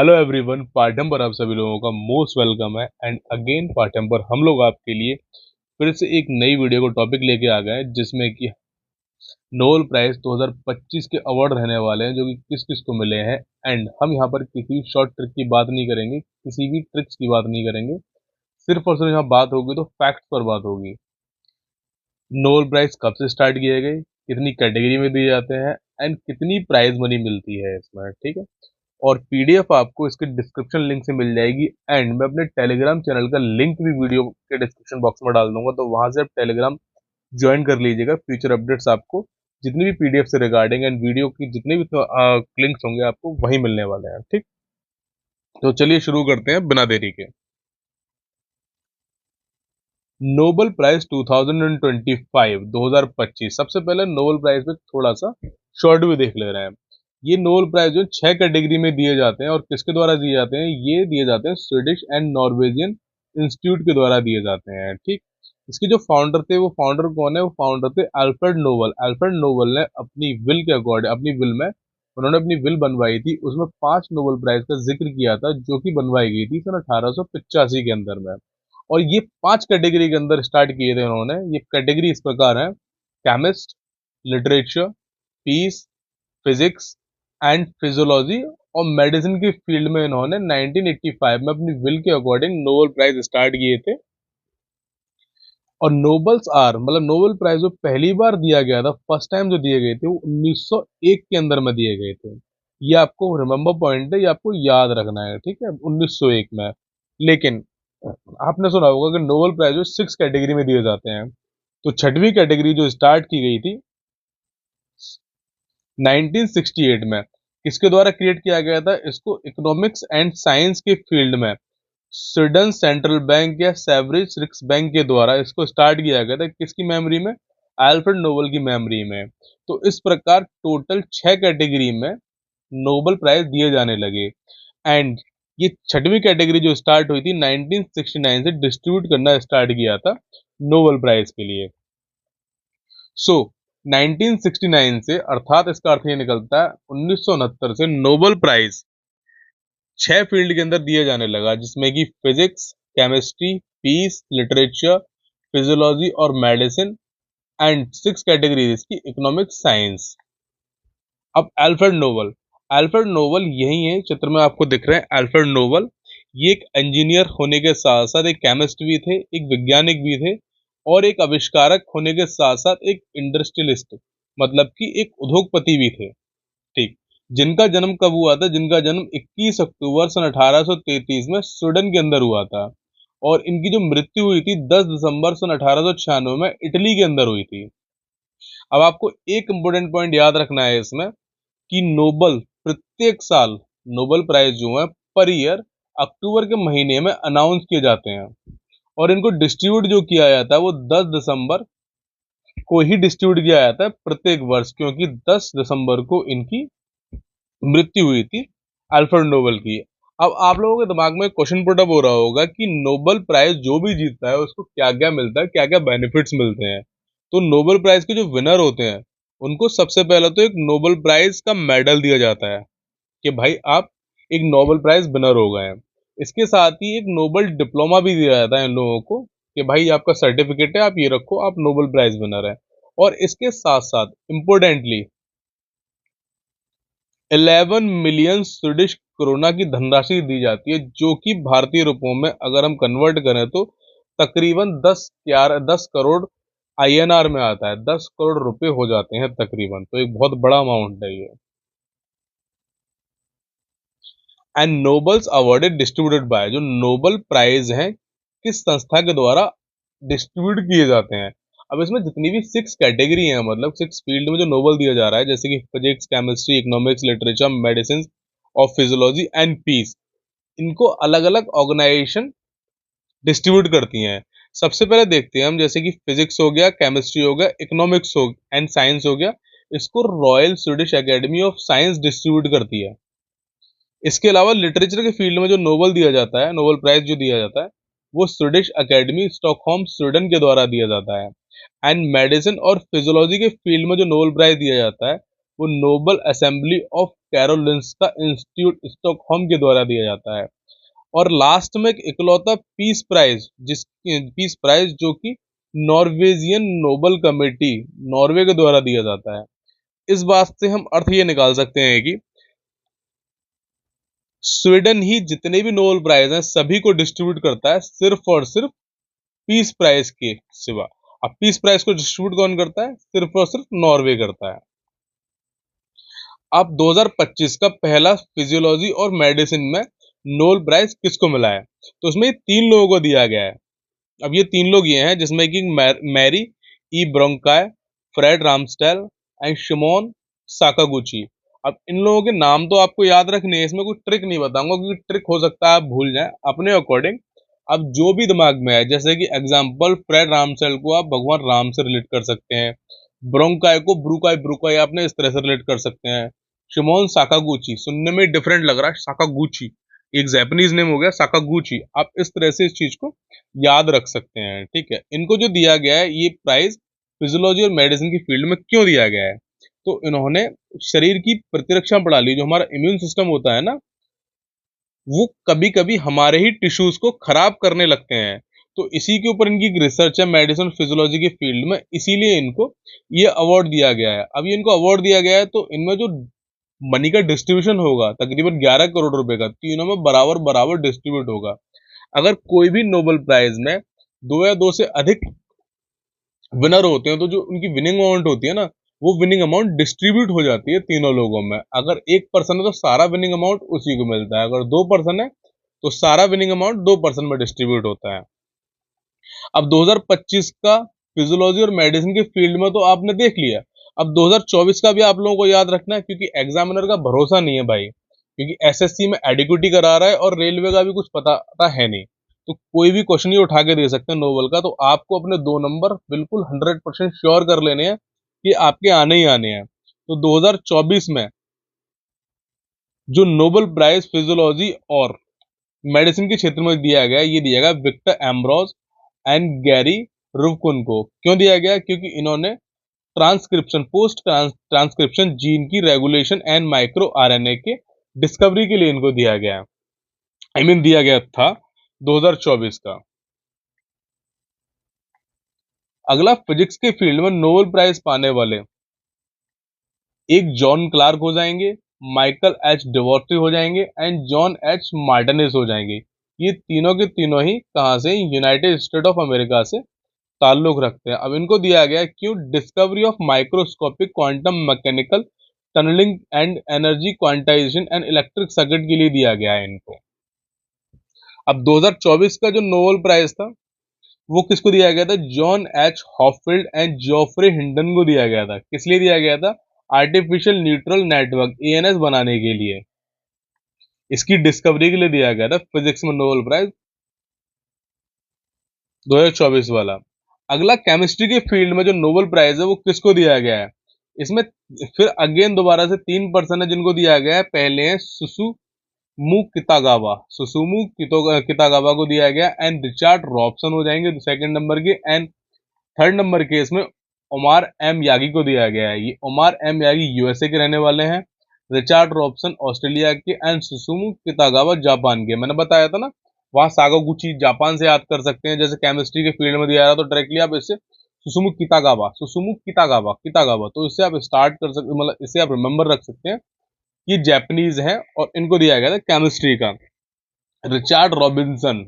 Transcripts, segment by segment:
Hello everyone, Patham पर आप सभी लोगों का मोस्ट वेलकम है। एंड अगेन पाठम पर हम लोग आपके लिए फिर से एक नई वीडियो को टॉपिक लेके आ गए हैं, जिसमें कि नोबेल प्राइज 2025 के अवार्ड रहने वाले हैं, जो कि किस किस को मिले हैं। एंड हम यहाँ पर किसी शॉर्ट ट्रिक की बात नहीं करेंगे, किसी भी ट्रिक्स की बात नहीं करेंगे। सिर्फ और सिर्फ यहाँ बात होगी तो फैक्ट्स पर बात होगी। नोबेल प्राइज कब से स्टार्ट किए गए, कितनी कैटेगरी में दिए जाते हैं, एंड कितनी प्राइज मनी मिलती है इसमें, ठीक है। और पीडीएफ आपको इसके डिस्क्रिप्शन लिंक से मिल जाएगी। एंड मैं अपने टेलीग्राम चैनल का लिंक भी वीडियो के डिस्क्रिप्शन बॉक्स में डाल दूंगा, तो वहां से आप टेलीग्राम ज्वाइन कर लीजिएगा। फ्यूचर अपडेट्स आपको जितनी भी पीडीएफ से रिगार्डिंग एंड वीडियो की जितने भी लिंक्स होंगे आपको वहीं मिलने वाले हैं, ठीक। तो चलिए शुरू करते हैं बिना देरी के। नोबेल प्राइज 2025 2025 सबसे पहले नोबेल प्राइज पे थोड़ा सा शॉर्ट भी देख ले रहे हैं। ये नोबेल प्राइज जो 6 कैटेगरी में दिए जाते हैं, और किसके द्वारा दिए जाते हैं, ये दिए जाते हैं स्वीडिश एंड नॉर्वेजियन इंस्टीट्यूट के द्वारा दिए जाते हैं, ठीक। इसके जो फाउंडर थे, वो फाउंडर कौन है, वो फाउंडर थे अल्फ्रेड नोबेल। अल्फ्रेड नोबेल ने अपनी विल के अकॉर्डिंग, अपनी विल में उन्होंने अपनी विल बनवाई थी, उसमें 5 नोबेल प्राइज का जिक्र किया था, जो कि बनवाई गई थी सन 1885 के अंदर में। और ये 5 कैटेगरी के अंदर स्टार्ट किए थे उन्होंने। ये कैटेगरी इस प्रकार है: chemist, literature, peace, physics and physiology. और मेडिसिन की फील्ड में इन्होंने 1985 में अपनी विल के अकॉर्डिंग नोबेल प्राइज स्टार्ट किए थे। और नोबल्स आर मतलब नोबेल प्राइज जो पहली बार दिया गया था, फर्स्ट टाइम जो दिए गए थे, वो 1901 के अंदर में दिए गए थे। ये आपको रिमेंबर पॉइंट है, ये आपको याद रखना है, ठीक है, 1901 में। लेकिन आपने सुना होगा कि नोबेल प्राइज जो 6 कैटेगरी में दिए जाते हैं। तो छठवीं कैटेगरी जो स्टार्ट की गई थी 1968 में, किसके द्वारा क्रिएट किया गया था इसको, इकोनॉमिक्स एंड साइंस के फील्ड में स्वीडन सेंट्रल बैंक या सेवरिज रिक्स बैंक के द्वारा इसको स्टार्ट किया गया था। किसकी मेमोरी में, अल्फ्रेड नोबेल की मेमोरी में। तो इस प्रकार टोटल 6 कैटेगरी में नोबेल प्राइज दिए जाने लगे। एंड ये छठवीं कैटेगरी जो स्टार्ट हुई थी 1969 से डिस्ट्रीब्यूट करना स्टार्ट किया था नोबेल प्राइज के लिए। सो 1969 से, अर्थात इसका अर्थ ये निकलता है 1969 से नोबेल प्राइज 6 फील्ड के अंदर दिया जाने लगा, जिसमें कि physics, chemistry, peace, literature, physiology और मेडिसिन। एंड 6 कैटेगरी इसकी इकोनॉमिक्स, साइंस। अब अल्फ्रेड नोबेल यही है, चित्र में आपको दिख रहे हैं अल्फ्रेड नोबेल। ये एक इंजीनियर होने के साथ साथ एक केमिस्ट भी थे, एक वैज्ञानिक भी थे, और एक आविष्कारक होने के साथ साथ एक इंडस्ट्रियलिस्ट, मतलब कि एक उद्योगपति भी थे, ठीक। जिनका जन्म कब हुआ था, जिनका जन्म 21 अक्टूबर सन 1833 में स्वीडन के अंदर हुआ था। और इनकी जो मृत्यु हुई थी 10 दिसंबर सन 1896 में इटली के अंदर हुई थी। अब आपको एक इंपॉर्टेंट पॉइंट याद रखना है इसमें, कि नोबल प्रत्येक साल नोबेल प्राइज जो है पर ईयर अक्टूबर के महीने में अनाउंस किए जाते हैं। और इनको डिस्ट्रीब्यूट जो किया जाता है वो 10 दिसंबर को ही डिस्ट्रीब्यूट किया जाता है प्रत्येक वर्ष, क्योंकि 10 दिसंबर को इनकी मृत्यु हुई थी अल्फ्रेड नोबेल की। अब आप लोगों के दिमाग में क्वेश्चन पुट अप हो रहा होगा कि नोबेल प्राइज जो भी जीतता है उसको क्या क्या मिलता है, क्या क्या बेनिफिट्स मिलते हैं। तो नोबेल प्राइज के जो विनर होते हैं उनको सबसे पहले तो एक नोबेल प्राइज का मेडल दिया जाता है, कि भाई आप एक नोबेल प्राइज विनर हो गए हैं। इसके साथ ही एक नोबेल डिप्लोमा भी दिया जाता है इन लोगों को, कि भाई आपका सर्टिफिकेट है, आप ये रखो, आप नोबेल प्राइज विनर है। और इसके साथ साथ इम्पोर्टेंटली 11 मिलियन स्वीडिश क्रोना की धनराशि दी जाती है, जो कि भारतीय रुपयों में अगर हम कन्वर्ट करें तो तकरीबन 10 करोड़ आईएनआर में आता है। 10 करोड़ रुपए हो जाते हैं तकरीबन, तो एक बहुत बड़ा अमाउंट है ये। And nobles awarded distributed by, जो नोबल प्राइज हैं किस संस्था के द्वारा डिस्ट्रीब्यूट किए जाते हैं। अब इसमें जितनी भी 6 कैटेगरी हैं, मतलब 6 फील्ड में जो नोबल दिया जा रहा है, जैसे कि physics, chemistry, economics, literature, medicine और फिजियोलॉजी एंड पीस, इनको अलग अलग ऑर्गेनाइजेशन डिस्ट्रीब्यूट करती हैं। सबसे पहले देखते हैं हम, जैसे कि फिजिक्स हो गया, केमिस्ट्री हो गया, इकोनॉमिक्स हो एंड साइंस हो गया, इसको royal Swedish academy of science distribute करती है। इसके अलावा लिटरेचर के फील्ड में जो नोबेल दिया जाता है, नोबेल प्राइज जो दिया जाता है, वो स्वीडिश एकेडमी स्टॉकहोम स्वीडन के द्वारा दिया जाता है। एंड मेडिसिन और फिजियोलॉजी के फील्ड में जो नोबेल प्राइज दिया जाता है वो Nobel assembly of Karolinska Institute Stockholm के द्वारा दिया जाता है। और लास्ट में एक इकलौता पीस प्राइज जो कि नॉर्वेजियन नोबल कमेटी नॉर्वे के द्वारा दिया जाता है। इस बात से हम अर्थ ये निकाल सकते हैं कि स्वीडन ही जितने भी नोबेल प्राइज हैं सभी को डिस्ट्रीब्यूट करता है, सिर्फ और सिर्फ पीस प्राइज के सिवा। अब पीस प्राइज को डिस्ट्रीब्यूट कौन करता है? सिर्फ और सिर्फ नॉर्वे करता है। अब 2025 का पहला फिजियोलॉजी और मेडिसिन में नोबेल प्राइज किसको मिला है? तो इसमें 3 लोगों को दिया गया है। अब ये 3 लोग ये हैं जिसमें कि Mary E Brunkow, Fred Ramsdell and Shimon Sakaguchi. अब इन लोगों के नाम तो आपको याद रखने हैं, इसमें कोई ट्रिक नहीं बताऊंगा क्योंकि ट्रिक हो सकता है आप भूल जाएं अपने अकॉर्डिंग। अब जो भी दिमाग में है, जैसे कि एग्जांपल फ्रेड रामस्टेल को आप भगवान राम से रिलेट कर सकते हैं, ब्रोंकाय को ब्रुकाई ब्रुकाई आपने इस तरह से रिलेट कर सकते हैं, शिमोन साकागुची सुनने में डिफरेंट लग रहा है, साकागुची एक जापानीज नेम हो गया, साकागुची आप इस तरह से इस चीज को याद रख सकते हैं। ठीक है, इनको जो दिया गया है ये प्राइज फिजियोलॉजी और मेडिसिन की फील्ड में क्यों दिया गया है? तो इन्होंने शरीर की प्रतिरक्षा प्रणाली, जो हमारा इम्यून सिस्टम होता है ना, वो कभी कभी हमारे ही टिश्यूज को खराब करने लगते हैं। तो इसी के ऊपर इनकी रिसर्च है मेडिसिन फिजियोलॉजी की फील्ड में, इसीलिए इनको ये अवार्ड दिया गया है। अब ये इनको अवार्ड दिया गया है तो इनमें जो मनी का डिस्ट्रीब्यूशन होगा तकरीबन 11 करोड़ रुपए का, तीनों में बराबर बराबर डिस्ट्रीब्यूट होगा। अगर कोई भी नोबेल प्राइज में 2 या 2 से अधिक विनर होते हैं तो जो उनकी विनिंग अमाउंट होती है ना, वो विनिंग अमाउंट डिस्ट्रीब्यूट हो जाती है तीनों लोगों में। अगर 1 पर्सन है तो सारा विनिंग अमाउंट उसी को मिलता है, अगर 2 पर्सन है तो सारा विनिंग अमाउंट 2 पर्सन में डिस्ट्रीब्यूट होता है। अब 2025 का फिजियोलॉजी और मेडिसिन के फील्ड में तो आपने देख लिया। अब 2024 का भी आप लोगों को याद रखना है क्योंकि एग्जामिनर का भरोसा नहीं है भाई, क्योंकि एसएससी में एडिक्विटी करा रहा है और रेलवे का भी कुछ पता है नहीं, तो कोई भी क्वेश्चन ही उठा के दे सकते हैं नोबल का। तो आपको अपने 2 नंबर बिल्कुल 100% श्योर कर लेने हैं कि आपके आने ही आने हैं। तो 2024 में जो नोबेल प्राइज फिजियोलॉजी और मेडिसिन के क्षेत्र में दिया गया, ये दिया गया Victor Ambros and Gary Ruvkun को। क्यों दिया गया? क्योंकि इन्होंने ट्रांसक्रिप्शन पोस्ट ट्रांसक्रिप्शन जीन की रेगुलेशन एंड माइक्रो आरएनए के डिस्कवरी के लिए इनको दिया गया, दिया गया था 2024 का। अगला फिजिक्स के फील्ड में नोबेल प्राइज पाने वाले एक जॉन क्लार्क हो जाएंगे, माइकल एच डिवॉर्टी हो जाएंगे एंड जॉन एच मार्टिनेज हो जाएंगे। ये तीनों के तीनों ही कहाँ से? यूनाइटेड स्टेट ऑफ अमेरिका से ताल्लुक रखते हैं। अब इनको दिया गया है क्यों? Discovery of microscopic quantum mechanical tunnelling and energy quantisation and electric circuit के लिए दिया गया है इनको। अब 2024 का जो नोबेल प्राइज था वो किसको दिया गया था? John H Hopfield and Geoffrey Hinton को दिया गया था। किस लिए दिया गया था? आर्टिफिशियल न्यूट्रल नेटवर्क एएनएस बनाने के लिए, इसकी डिस्कवरी के लिए दिया गया था फिजिक्स में नोबेल प्राइज 2024 वाला। अगला केमिस्ट्री के फील्ड में जो नोबेल प्राइज है वो किसको दिया गया है? इसमें फिर अगेन दोबारा से 3 पर्सन है जिनको दिया गया है। पहले है सुसुमु कितागावा को दिया गया एंड रिचर्ड रॉबसन हो जाएंगे सेकंड नंबर के, एंड थर्ड नंबर के इसमें ओमार एम यागी को दिया गया है। ये ओमार एम यागी यूएसए के रहने वाले हैं, रिचर्ड रॉबसन ऑस्ट्रेलिया के एंड सुसुमु कितागावा जापान के। मैंने बताया था ना, वहां सागागुची जापान से याद कर सकते हैं, जैसे केमिस्ट्री के फील्ड में दिया रहा तो डायरेक्टली आप इससे सुसुमु कितागावा तो इससे आप स्टार्ट कर सकते, मतलब इससे आप रिमेंबर रख सकते हैं कि जैपनीज है और इनको दिया गया था केमिस्ट्री का। रिचर्ड रॉबिन्सन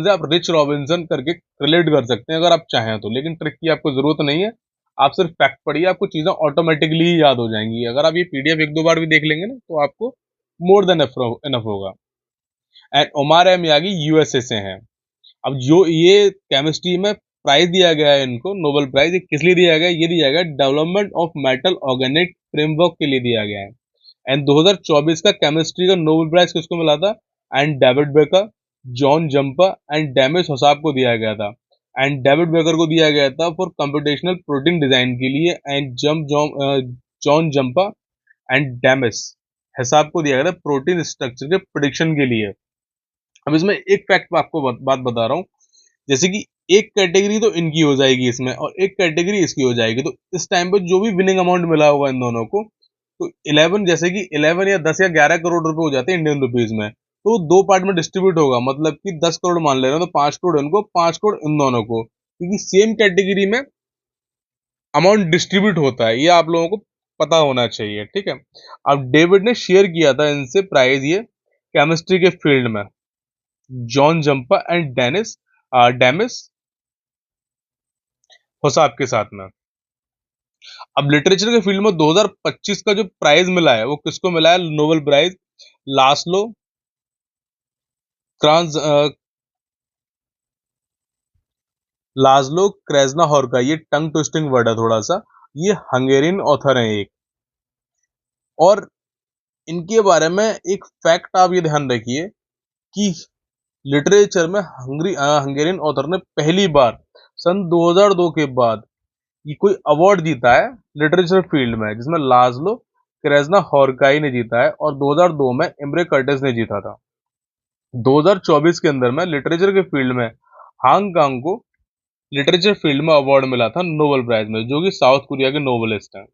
आप रिच रॉबिन्सन करके रिलेट कर सकते हैं अगर आप चाहें तो, लेकिन ट्रिक की आपको जरूरत नहीं है, आप सिर्फ फैक्ट पढ़िए, आपको चीजें ऑटोमेटिकली ही याद हो जाएंगी। अगर आप ये पीडीएफ 1-2 बार भी देख लेंगे ना तो आपको मोर देन इनफ होगा। And Omar M Yaghi USA से हैं। अब जो ये केमिस्ट्री में प्राइज दिया गया है इनको नोबेल प्राइज, किस लिए दिया गया? ये दिया गया development of metal organic framework के लिए दिया गया है। एंड 2024 का केमिस्ट्री का नोबेल प्राइज किसको मिला था? And David Baker, John Jumper and Demis Hassabis को दिया गया था। एंड डेविड बेकर को दिया गया था फॉर कंप्यूटेशनल प्रोटीन डिजाइन के लिए, and John Jumper and Demis Hassabis को दिया गया था प्रोटीन स्ट्रक्चर के प्रिडिक्शन के लिए। अब इसमें एक फैक्ट आपको बात बता रहा हूँ, जैसे कि एक कैटेगरी तो इनकी हो जाएगी इसमें और एक कैटेगरी इसकी हो जाएगी। तो इस टाइम पे जो भी विनिंग अमाउंट मिला होगा इन दोनों को, तो 11 जैसे कि 11 या 10 या 11 करोड़ रुपए हो जाते हैं इंडियन रुपीज में, तो दो पार्ट में डिस्ट्रीब्यूट होगा, मतलब कि 10 करोड़ मान ले रहे हो तो 5 करोड़ इनको, 5 करोड़ इन दोनों को, क्योंकि सेम कैटेगरी में अमाउंट डिस्ट्रीब्यूट होता है, ये आप लोगों को पता होना चाहिए, ठीक है। अब डेविड ने शेयर किया था इनसे प्राइज ये केमिस्ट्री के फील्ड में, जॉन जंपा एंड डेमिस होसाब के साथ में। अब लिटरेचर के फील्ड में 2025 का जो प्राइज मिला है वो किसको मिला है? नोबेल प्राइज लास्लो क्रांज लाज्लो क्रेजनाहोर का, ये टंग ट्विस्टिंग वर्ड है थोड़ा सा, ये हंगेरियन ऑथर हैं एक। और इनके बारे में एक फैक्ट आप ये ध्यान रखिए कि लिटरेचर में हंगेरियन ऑथर ने पहली बार सन 2002 के बाद ये कोई अवार्ड जीता है लिटरेचर फील्ड में, जिसमें लाज्लो क्रेजना हॉर्काई ने जीता है और 2002 में इम्रे कर्टिस ने जीता था। 2024 के अंदर में लिटरेचर के फील्ड में हांगकांग को लिटरेचर फील्ड में अवार्ड मिला था नोबेल प्राइज में, जो कि साउथ कोरिया के नोबलिस्ट हैं।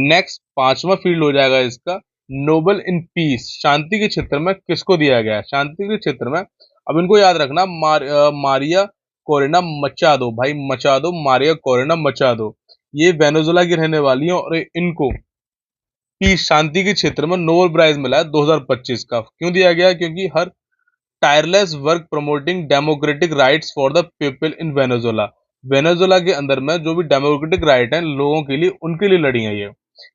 नेक्स्ट पांचवा फील्ड हो जाएगा इसका नोबेल इन पीस, शांति के क्षेत्र में किसको दिया गया है? शांति के क्षेत्र में अब इनको याद रखना, मारिया कोरेना मचादो, भाई मचादो, मारिया कोरेना मचादो, ये वेनेजुएला की रहने वाली है और इनको पीस शांति के क्षेत्र में नोबेल प्राइज मिला है 2025 का। क्यों दिया गया? क्योंकि her tireless work promoting democratic rights for the people in Venezuela, Venezuela के अंदर में जो भी डेमोक्रेटिक राइट है लोगों के लिए, उनके लिए लड़ी है ये,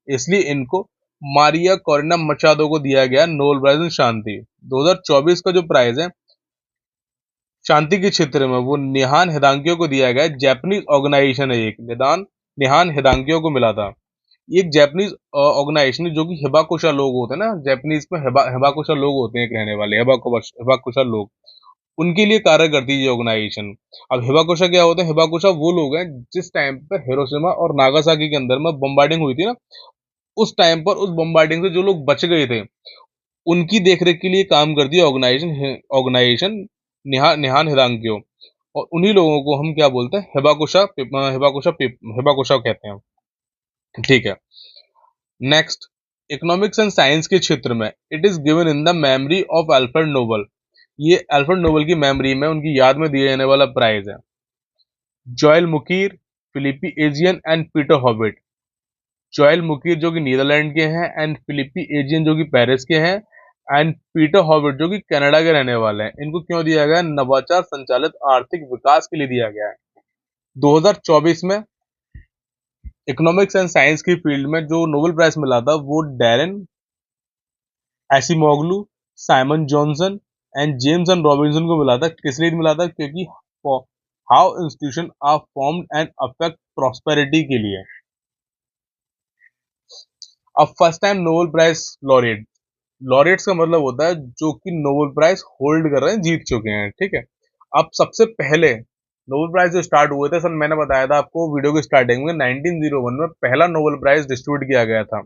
इसलिए इनको मारिया कोरेना मचादो को दिया गया नोबेल प्राइज इन शांति। 2024 का जो प्राइज है शांति के क्षेत्र में वो निहान हिदांकियो को दिया गया, जापानीज ऑर्गेनाइजेशन है एक, निहान हिदांकियो को मिला था। एक जापानीज ऑर्गेनाइजेशन जो कि हिबाकुशा लोग होते हैं ना, जापानीज में हिबाकुशा लोग होते हैं एक रहने वाले, हिबाकुशा लोग, उनके लिए कार्य करती है ये ऑर्गेनाइजेशन। अब हिबाकुशा क्या होता है? हिबाकुशा वो लोग हैं जिस टाइम पर हिरोशिमा और नागासाकी के अंदर में बम्बार्डिंग हुई थी ना, उस टाइम पर उस बम्बार्डिंग से जो लोग बच गए थे उनकी देखरेख के लिए काम करती है ऑर्गेनाइजेशन निहान हिदांकियो, और उन्हीं लोगों को हम क्या बोलते हैं? हिबाकुशा कहते हैं, ठीक है। नेक्स्ट, इकोनॉमिक्स एंड साइंस के क्षेत्र में it is given in the memory of Alfred Nobel, ये अल्फ्रेड नोबल की मेमोरी में, उनकी याद में दिए जाने वाला प्राइज है। Joel Mokyr, Philippe Aghion and Peter Howitt, Joel Mokyr जो कि नीदरलैंड के हैं एंड फिलिपी एजियन जो कि पेरिस के हैं एंड पीटर हॉबिट जो कि कनाडा के रहने वाले हैं, इनको क्यों दिया गया? नवाचार संचालित आर्थिक विकास के लिए दिया गया है। 2024 में इकोनॉमिक्स एंड साइंस की फील्ड में जो नोबेल प्राइज मिला था वो Daron Acemoglu, Simon Johnson and James and Robinson को मिला था। किस लिए मिला था? क्योंकि how institution are formed and affect prosperity के लिए। अब first time Nobel prize laureate, laureates का मतलब होता है जो कि नोबेल प्राइज होल्ड कर रहे हैं, जीत चुके हैं, ठीक है। अब सबसे पहले नोबेल प्राइज जो स्टार्ट हुए थे, सर मैंने बताया था आपको वीडियो की स्टार्टिंग में, 1901 में पहला नोबेल प्राइज डिस्ट्रीब्यूट किया गया था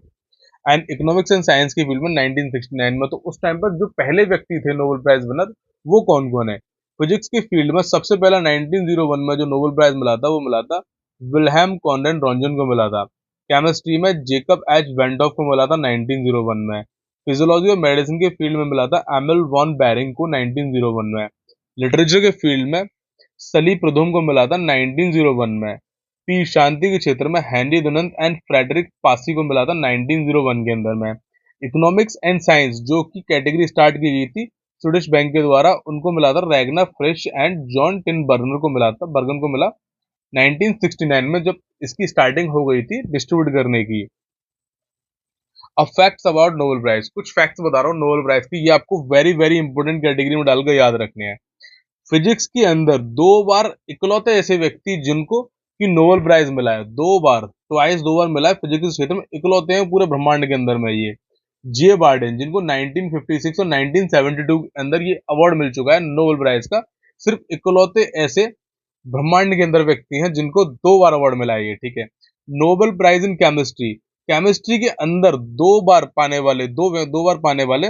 एंड इकोनॉमिक्स एंड साइंस की फील्ड में 1969 में। तो उस टाइम पर जो पहले व्यक्ति थे नोबेल प्राइज विनर वो कौन कौन है? फिजिक्स की फील्ड में सबसे पहला 1901 में जो नोबेल प्राइज मिला था वो मिला था विल्हेम कॉनरेड रॉन्जन को मिला था। केमिस्ट्री में जेकब एच वेंडॉफ को मिला था 1901 में। फिजियोलॉजी और मेडिसिन के फील्ड में मिला था एमिल वॉन बैरिंग को 1901 में। लिटरेचर के फील्ड में सली प्रथम को मिला था 1901 में। पी शांति के क्षेत्र में हेनरी दुनंत एंड फ्रेडरिक पासी को मिला था 1901 के अंदर में। इकोनॉमिक्स एंड साइंस जो की कैटेगरी स्टार्ट की गई थी स्वीडिश बैंक के द्वारा, उनको मिला था रैगना फ्रिश एंड जॉन टिन बर्गन को मिला था, बर्गन को मिला 1969 में, जब इसकी स्टार्टिंग हो गई थी डिस्ट्रीब्यूट करने की। अब फैक्ट्स अबाउट नोबेल प्राइज, कुछ फैक्ट्स बता रहा हूँ नोबेल प्राइज की, ये आपको वेरी वेरी इंपॉर्टेंट कैटेगरी में डालकर याद रखने हैं। फिजिक्स के अंदर दो बार इकलौते ऐसे व्यक्ति जिनको कि नोबेल प्राइज मिला है, दो बार, ट्वाइस, दो बार मिला है फिजिक्स के क्षेत्र में, इकलौते हैं पूरे ब्रह्मांड के अंदर में ये जे बार्डेन, जिनको 1956 और 1972 के अंदर ये अवार्ड मिल चुका है नोबेल प्राइज का। सिर्फ इकलौते ऐसे ब्रह्मांड के अंदर व्यक्ति हैं जिनको दो बार अवार्ड मिला है ये, ठीक है। Nobel prize in chemistry, chemistry के अंदर दो बार पाने वाले, दो बार पाने वाले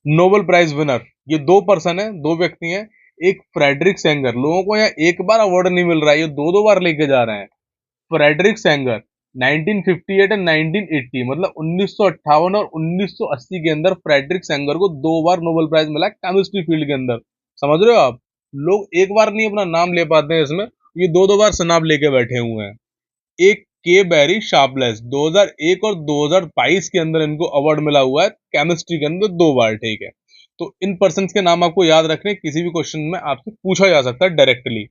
नोबेल प्राइज विनर, ये दो पर्सन है, दो व्यक्ति हैं। एक फ्रेडरिक सेंगर, लोगों को यहाँ एक बार अवार्ड नहीं मिल रहा है, ये दो दो बार लेके जा रहे हैं। फ्रेडरिक सेंगर 1958 एंड 1980, मतलब 1958 और 1980 के अंदर फ्रेडरिक सेंगर को दो बार नोबेल प्राइज मिला केमिस्ट्री फील्ड के अंदर। समझ रहे हो आप? लोग एक बार नहीं अपना नाम ले पाते हैं इसमें, ये दो दो बार नाम लेके बैठे हुए हैं। एक के बैरी शार्पलेस 2001 और 2022 के अंदर इनको अवार्ड मिला हुआ है केमिस्ट्री के अंदर दो बार, ठीक है। तो इन पर्सन के नाम आपको याद रखने, किसी भी क्वेश्चन में आपसे पूछा जा सकता है directly.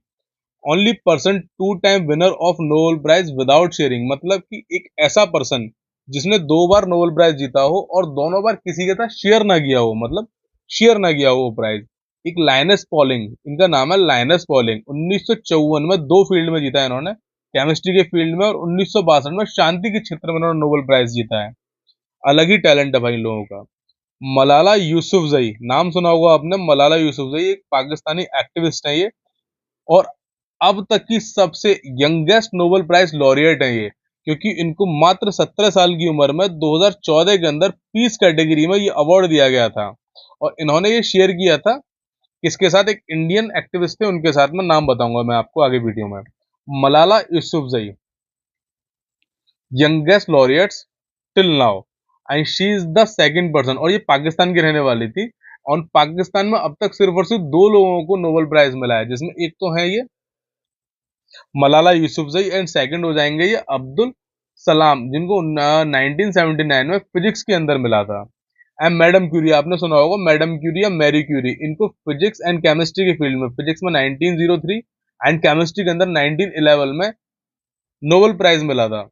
Only person two time winner of Nobel prize without sharing, मतलब कि एक ऐसा पर्सन जिसने दो बार नोबेल प्राइज जीता हो और दोनों बार किसी के साथ शेयर ना किया हो, मतलब शेयर ना किया हो वो प्राइज। एक लाइनस पॉलिंग, इनका नाम है लाइनस पॉलिंग, 1954 में दो फील्ड में जीता है इन्होंने, केमिस्ट्री के फील्ड में, और 1962 में शांति के क्षेत्र में इन्होंने नोबेल प्राइज जीता है। अलग ही टैलेंट है भाई इन लोगों का। मलाला यूसुफजई, नाम सुना होगा आपने, मलाला यूसुफजई एक पाकिस्तानी एक्टिविस्ट है ये, और अब तक की सबसे यंगेस्ट नोबेल प्राइज लॉरिएट है ये, क्योंकि इनको मात्र 17 साल की उम्र में 2014 के अंदर पीस कैटेगरी में ये अवार्ड दिया गया था। और इन्होंने ये शेयर किया था किसके साथ? एक इंडियन एक्टिविस्ट थे उनके साथ में, नाम बताऊंगा मैं आपको आगे वीडियो में। Malala Yousafzai, youngest laureates till now, and she is the second person, और ये पाकिस्तान की रहने वाली थी। और पाकिस्तान में अब तक सिर्फ और सिर्फ दो लोगों को नोबेल प्राइज मिला है, जिसमें एक तो है ये मलाला यूसुफजई, एंड सेकंड हो जाएंगे ये अब्दुल सलाम, जिनको 1979 में फिजिक्स के अंदर मिला था। एंड मैडम क्यूरी, आपने सुना होगा मैडम क्यूरी या मैरी क्यूरी, इनको फिजिक्स एंड केमिस्ट्री के फील्ड में, फिजिक्स में 1903 एंड केमिस्ट्री के अंदर 1911 में नोबेल प्राइज मिला था।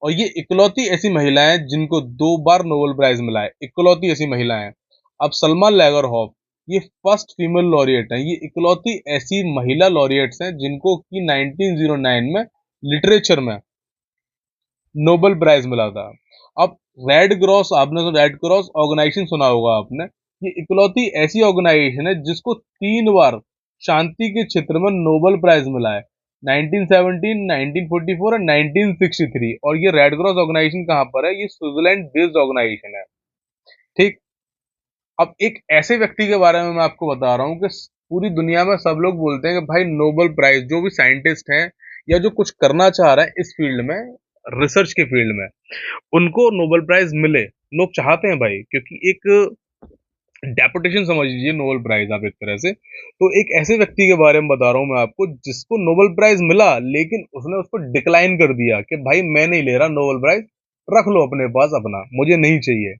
और ये इकलौती ऐसी महिलाएं जिनको दो बार नोबेल प्राइज मिला है, इकलौती ऐसी महिलाएं। अब सलमा लैगरहॉफ, ये फर्स्ट फीमेल लॉरिएट हैं, ये इकलौती ऐसी महिला लॉरिएट्स हैं जिनको कि 1909 में लिटरेचर में नोबेल प्राइज मिला था। अब रेड क्रॉस, आपने तो रेड क्रॉस ऑर्गेनाइजेशन सुना होगा आपने, ये इकलौती ऐसी ऑर्गेनाइजेशन है जिसको तीन बार शांति के क्षेत्र में नोबेल प्राइज मिला है, 1917, 1944 और 1963। और ये रेड क्रॉस ऑर्गेनाइजेशन कहाँ पर है? ये स्विट्जरलैंड बेस्ड ऑर्गेनाइजेशन है, ठीक। अब एक ऐसे व्यक्ति के बारे में मैं आपको बता रहा हूँ कि पूरी दुनिया में सब लोग बोलते हैं कि भाई नोबेल प्राइज, जो भी साइंटिस्ट हैं या जो कुछ करना चाह रहे हैं इस फील्ड में, रिसर्च के फील्ड में, उनको नोबेल प्राइज मिले, लोग चाहते हैं भाई, क्योंकि एक डेपुटेशन समझ लीजिए नोबेल प्राइज आप एक तरह से। तो एक ऐसे व्यक्ति के बारे में बता रहा हूं मैं आपको जिसको नोबेल प्राइज मिला, लेकिन उसने उसको डिक्लाइन कर दिया कि भाई मैं नहीं ले रहा नोबेल प्राइज, रख लो अपने पास अपना, मुझे नहीं चाहिए।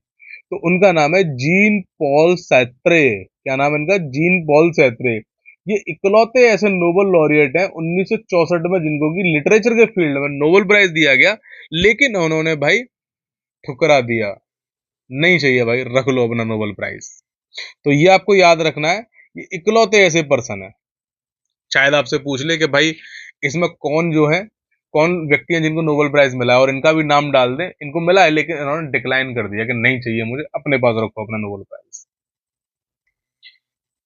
तो उनका नाम है जीन पॉल सैत्रे। क्या नाम है इनका? Jean Paul Sartre. ये इकलौते ऐसे नोबेल लॉरिएट हैं 1964 में जिनको की लिटरेचर के फील्ड में नोबेल प्राइज दिया गया, लेकिन उन्होंने भाई ठुकरा दिया, नहीं चाहिए भाई, रख लो अपना नोबेल प्राइज। तो ये आपको याद रखना है, ये इकलौते ऐसे पर्सन है। शायद आपसे पूछ ले कि भाई इसमें कौन जो है, कौन व्यक्ति हैं जिनको नोबेल प्राइज मिला है, और इनका भी नाम डाल दें, इनको मिला है लेकिन इन्होंने डिक्लाइन कर दिया कि नहीं चाहिए मुझे, अपने पास रखो अपना नोबेल प्राइज।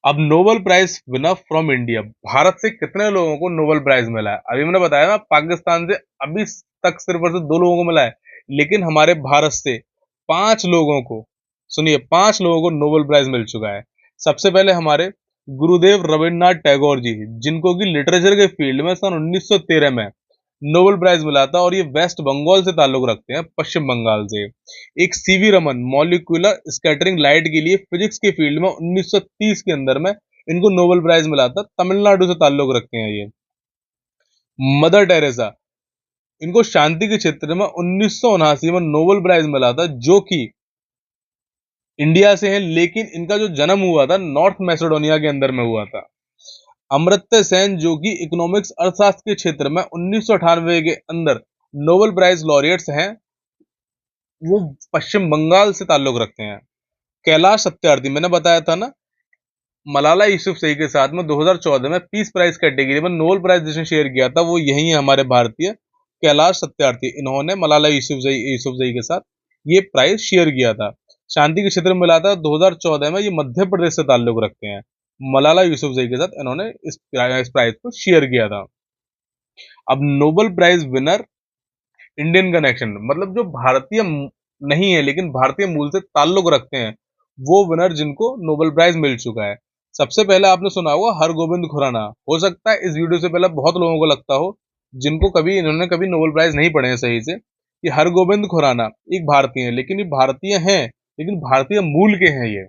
अब Nobel prize winner from India, Bharat से कितने लोगों को नोबेल प्राइज मिला है? अभी मैंने बताया ना, पाकिस्तान से अभी तक सिर्फ और सिर्फ दो लोगों को मिला है, लेकिन हमारे भारत से पांच लोगों को, सुनिए, पांच लोगों को नोबेल प्राइज मिल चुका है। सबसे पहले हमारे गुरुदेव रविन्द्रनाथ टैगोर जी, जिनको कि लिटरेचर के फील्ड में सन 1913 में नोबेल प्राइज मिला था, और ये वेस्ट बंगाल से ताल्लुक रखते हैं, पश्चिम बंगाल से। एक CV Raman, molecular scattering light के लिए फिजिक्स के फील्ड में 1930 के अंदर में इनको नोबेल प्राइज मिला था, तमिलनाडु से ताल्लुक रखते हैं ये। मदर टेरेसा, इनको शांति के क्षेत्र में 1979 में नोबेल प्राइज मिला था, जो कि इंडिया से है, लेकिन इनका जो जन्म हुआ था नॉर्थ मैसेडोनिया के अंदर में हुआ था। अमर्त्य सेन, जो कि इकोनॉमिक्स अर्थशास्त्र के क्षेत्र में 1998 के अंदर नोबेल प्राइज लॉरिएट्स हैं, वो पश्चिम बंगाल से ताल्लुक रखते हैं। कैलाश सत्यार्थी, मैंने बताया था ना, मलाला यूसुफजई के साथ में 2014 में पीस प्राइज कैटेगरी में नोबेल प्राइज जिसने शेयर किया था, वो यही है हमारे भारतीय कैलाश सत्यार्थी। इन्होंने मलाला यूसुफजई के साथ ये प्राइज शेयर किया था, शांति के क्षेत्र में मिला था 2014 में। ये मध्य प्रदेश से ताल्लुक रखते हैं। मलाला यूसुफजई के साथ इन्होंने इस प्राइज को शेयर किया था। अब Nobel prize winner Indian connection, मतलब जो भारतीय नहीं है लेकिन भारतीय मूल से ताल्लुक रखते हैं, वो विनर जिनको नोबेल प्राइज मिल चुका है। सबसे पहले आपने सुना होगा हरगोविंद खुराना। हो सकता है इस वीडियो से पहले बहुत लोगों को लगता हो जिनको इन्होंने कभी नोबेल प्राइज नहीं पढ़े हैं सही से, कि हरगोविंद खुराना एक भारतीय है, लेकिन ये भारतीय हैं, लेकिन भारतीय मूल के हैं ये।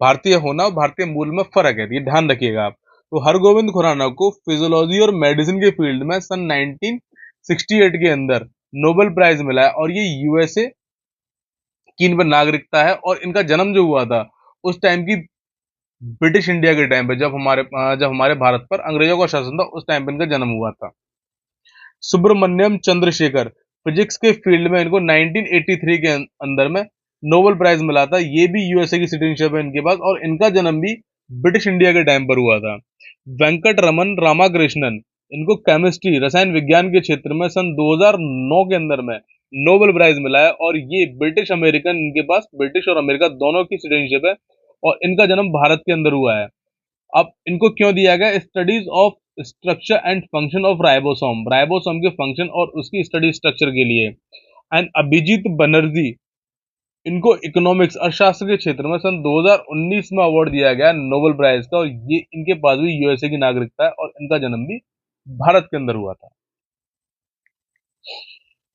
भारतीय होना और भारतीय मूल में फर्क है, ये ध्यान रखिएगा आप। तो हरगोविंद खुराना को फिजियोलॉजी और मेडिसिन के फील्ड में सन 1968 के अंदर नोबेल प्राइज मिला है, और ये यूएसए की इन पर नागरिकता है। और इनका जन्म जो हुआ था उस टाइम की ब्रिटिश इंडिया के टाइम पे, जब हमारे भारत पर अंग्रेजों का शासन था, उस टाइम पे इनका जन्म हुआ था। सुब्रमण्यम चंद्रशेखर, फिजिक्स के फील्ड में इनको 1983 के अंदर में नोबेल प्राइज मिला था। ये भी यूएसए की सिटीजनशिप है इनके पास, और इनका जन्म भी ब्रिटिश इंडिया के टाइम पर हुआ था। वेंकट रमन रामाकृष्णन, इनको केमिस्ट्री रसायन विज्ञान के क्षेत्र में सन 2009 के अंदर में नोबेल प्राइज मिला है, और ये ब्रिटिश अमेरिकन, इनके पास ब्रिटिश और अमेरिका दोनों की सिटीजनशिप है, और इनका जन्म भारत के अंदर हुआ है। अब इनको क्यों दिया गया? Studies of structure and function of ribosome, ribosome के फंक्शन और उसकी स्टडी स्ट्रक्चर के लिए। एंड अभिजीत बनर्जी, इनको इकोनॉमिक्स अर्थशास्त्र के क्षेत्र में सन 2019 में अवार्ड दिया गया नोबेल प्राइज का, और ये इनके पास भी यूएसए की नागरिकता है, और इनका जन्म भी भारत के अंदर हुआ था।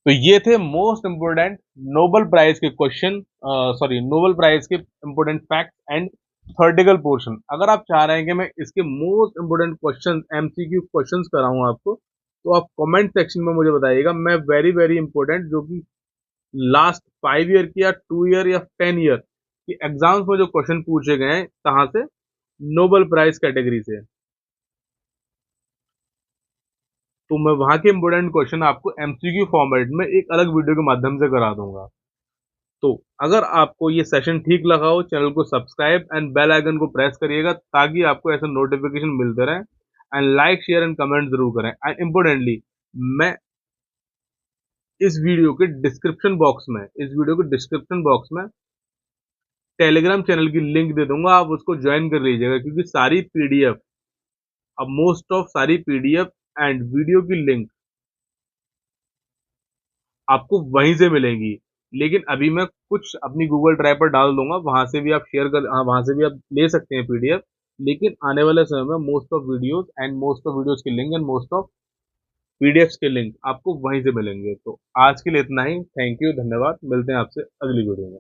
तो ये थे मोस्ट इंपोर्टेंट नोबेल प्राइज के क्वेश्चन, नोबेल प्राइज के important fact and theoretical portion. अगर आप चाह रहे हैं कि मैं इसके most important question MCQ questions कराऊं आपको, तो आप कमेंट सेक्शन में मुझे बताइएगा। मैं वेरी वेरी इंपॉर्टेंट, जो कि लास्ट 5 ईयर की या 2 ईयर या 10 ईयर की एग्जाम्स में जो क्वेश्चन पूछे गए हैं, कहाँ से? नोबेल प्राइज कैटेगरी से। तो मैं वहां के इंपोर्टेंट क्वेश्चन आपको एमसीक्यू फॉर्मेट में एक अलग वीडियो के माध्यम से करा दूंगा। तो अगर आपको ये सेशन ठीक लगा हो, चैनल को सब्सक्राइब एंड बेल आइकन को प्रेस करिएगा, ताकि आपको ऐसे नोटिफिकेशन मिलते रहे। And like share and comment जरूर करें। एंड इम्पोर्टेंटली, मैं इस वीडियो के डिस्क्रिप्शन बॉक्स में टेलीग्राम चैनल की लिंक दे दूंगा, आप उसको ज्वाइन कर लीजिएगा, क्योंकि सारी पीडीएफ, अब मोस्ट ऑफ सारी पीडीएफ एंड वीडियो की लिंक आपको वहीं से मिलेंगी। लेकिन अभी मैं कुछ अपनी गूगल ड्राइव पर डाल दूंगा, वहां से भी आप वहां से भी आप ले सकते हैं पीडीएफ। लेकिन आने वाले समय में मोस्ट ऑफ वीडियोस की link and most of PDF के लिंक आपको वहीं से मिलेंगे। तो आज के लिए इतना ही। थैंक यू, धन्यवाद। मिलते हैं आपसे अगली वीडियो में।